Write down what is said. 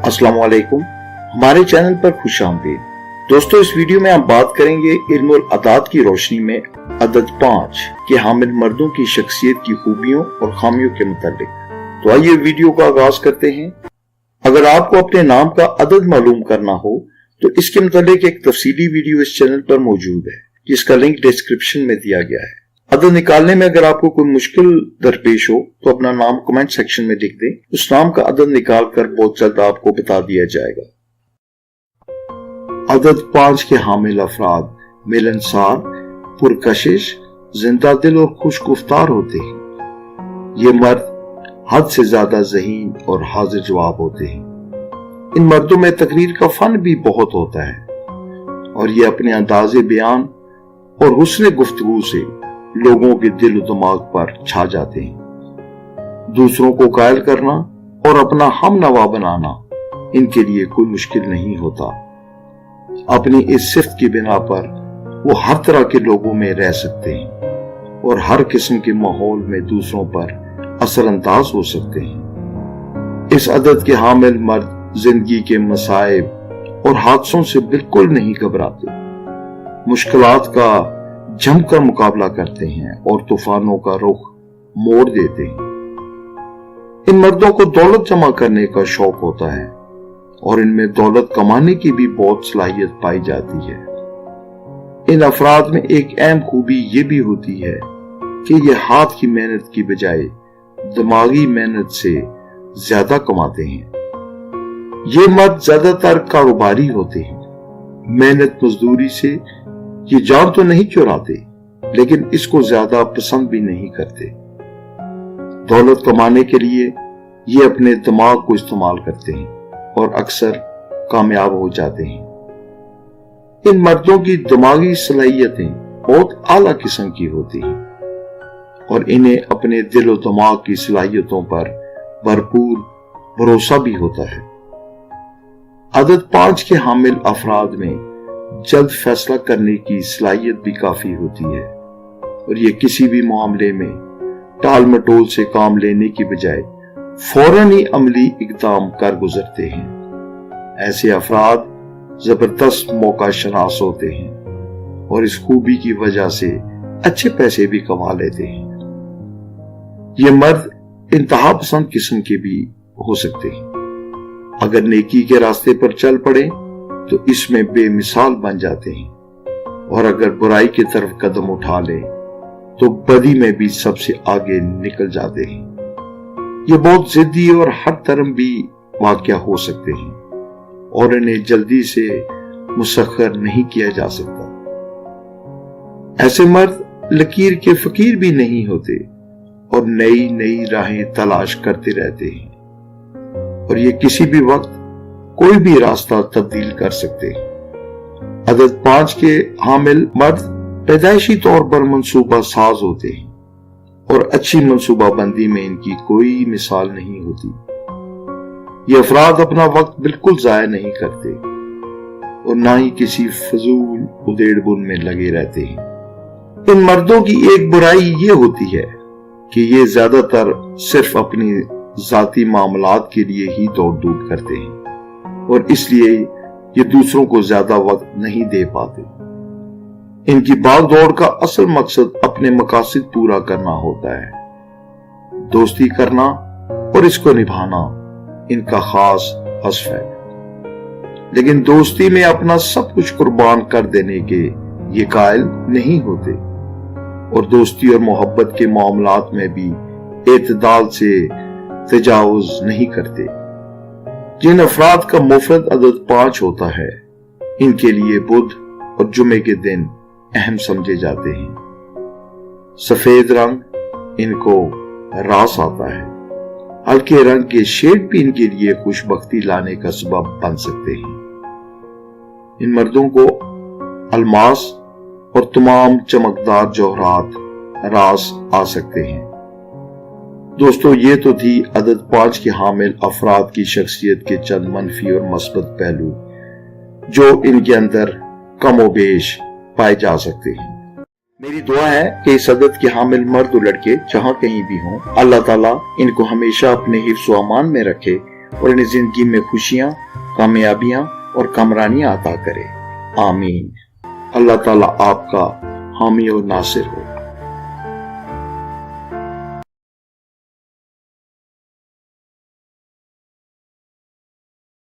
अस्सलाम वालेकुम, हमारे चैनल पर खुश आमदीद। दोस्तों, इस वीडियो में हम बात करेंगे इल्मुल अदाद की रोशनी में अदद 5 के हामिल मर्दों की शख्सियत की खूबियों और खामियों के मुतालिक। तो आइए वीडियो का आगाज करते हैं। अगर आपको अपने नाम का अदद मालूम करना हो तो इसके मुतालिक एक तफसीली वीडियो इस चैनल पर मौजूद है, जिसका लिंक डिस्क्रिप्शन में दिया गया है। अदद निकालने में अगर आपको कोई मुश्किल दरपेश हो तो अपना नाम कमेंट सेक्शन में लिख दें, उस नाम का अदद निकाल कर बहुत जल्द आपको बता दिया जाएगा। अदद 5 के हामिल अफराद मिलनसार, पुरकशिश, जिंदा दिल और खुश गुफ्तार होते हैं। ये मर्द हद से ज्यादा ज़हीन और हाजिर जवाब होते हैं। इन मर्दों में तकरीर का फन भी बहुत होता है और ये अपने अंदाज़े बयान और हुस्न गुफ्तगू से लोगों के दिल और दिमाग पर छा जाते हैं। दूसरों को कायल करना और अपना हम नवा बनाना इनके लिए कोई मुश्किल नहीं होता। अपनी इस सिफ्त की बिना पर वो हर तरह के लोगों में रह सकते हैं और हर किस्म के माहौल में दूसरों पर असरअंदाज हो सकते हैं। इस अदद के हामिल मर्द जिंदगी के मसाइब और हादसों से बिल्कुल नहीं घबराते, मुश्किलात का जमकर मुकाबला करते हैं और तूफानों का रुख मोड़ देते हैं। इन मर्दों को दौलत जमा करने का शौक होता है और इनमें दौलत कमाने की भी बहुत सलाहियत पाई जाती है। इन अफराद में एक अहम खूबी ये भी होती है कि ये हाथ की मेहनत की बजाय दिमागी मेहनत से ज्यादा कमाते हैं। ये मर्द ज्यादातर कारोबारी होते हैं। मेहनत मजदूरी से ये जान तो नहीं चुराते, लेकिन इसको ज्यादा पसंद भी नहीं करते। दौलत कमाने के लिए ये अपने दिमाग को इस्तेमाल करते हैं और अक्सर कामयाब हो जाते हैं। इन मर्दों की दिमागी सलाहियतें बहुत आला किस्म की होती हैं और इन्हें अपने दिल और दिमाग की सलाहियतों पर भरपूर भरोसा भी होता है। अदद 5 के हामिल अफराद में जल्द फैसला करने की सलाहियत भी काफी होती है और ये किसी भी मामले में टाल मटोल से काम लेने की बजाय फौरन ही अमली इकदाम कर गुजरते हैं। ऐसे अफराद जबरदस्त मौका शनास होते हैं और इस खूबी की वजह से अच्छे पैसे भी कमा लेते हैं। ये मर्द इंतहा पसंद किस्म के भी हो सकते हैं। अगर नेकी के रास्ते पर चल पड़े तो इसमें बेमिसाल बन जाते हैं और अगर बुराई की तरफ कदम उठा ले तो बदी में भी सबसे आगे निकल जाते हैं। ये बहुत जिद्दी और हर तरह भी वाक़या हो सकते हैं और इन्हें जल्दी से मुसख्खर नहीं किया जा सकता। ऐसे मर्द लकीर के फकीर भी नहीं होते और नई नई राहें तलाश करते रहते हैं और ये किसी भी वक्त कोई भी रास्ता तब्दील कर सकते हैं। अदद 5 के हामिल मर्द पैदाइशी तौर पर मंसूबा साज होते हैं और अच्छी मंसूबा बंदी में इनकी कोई मिसाल नहीं होती। ये अफराद अपना वक्त बिल्कुल जाया नहीं करते और ना ही किसी फजूल उधेड़बुन में लगे रहते हैं। इन मर्दों की एक बुराई ये होती है कि ये ज्यादातर सिर्फ अपनी जाती मामलात के लिए ही दौड़ धूप करते हैं और इसलिए ये दूसरों को ज्यादा वक्त नहीं दे पाते। इनकी भाग दौड़ का असल मकसद अपने मकासद पूरा करना होता है। दोस्ती करना और इसको निभाना इनका खास हस्फ है, लेकिन दोस्ती में अपना सब कुछ कुर्बान कर देने के ये कायल नहीं होते और दोस्ती और मोहब्बत के मामलात में भी एतदाल से तजावुज नहीं करते। जिन अफराद का मुफरद अदद 5 होता है, इनके लिए बुध और जुमे के दिन अहम समझे जाते हैं। सफेद रंग इनको रास आता है। हल्के रंग के शेड भी इनके लिए खुशबख्ती लाने का सबब बन सकते हैं। इन मर्दों को अलमास और तमाम चमकदार जौहरात रास आ सकते हैं। दोस्तों, ये तो थी अदद 5 के हामिल अफराद की शख्सियत के चंद मनफी और मस्बत पहलू जो इनके अंदर कमोबेश पाए जा सकते हैं। मेरी दुआ है कि इस अदद के हामिल मर्द और लड़के जहाँ कहीं भी हों, अल्लाह ताला इनको हमेशा अपने हिफ्ज़ व अमान में रखे اور انہیں زندگی میں خوشیاں، کامیابیاں اور کامرانیاں عطا کرے، آمین۔ اللہ تعالیٰ آپ کا حامی و ناصر ہو۔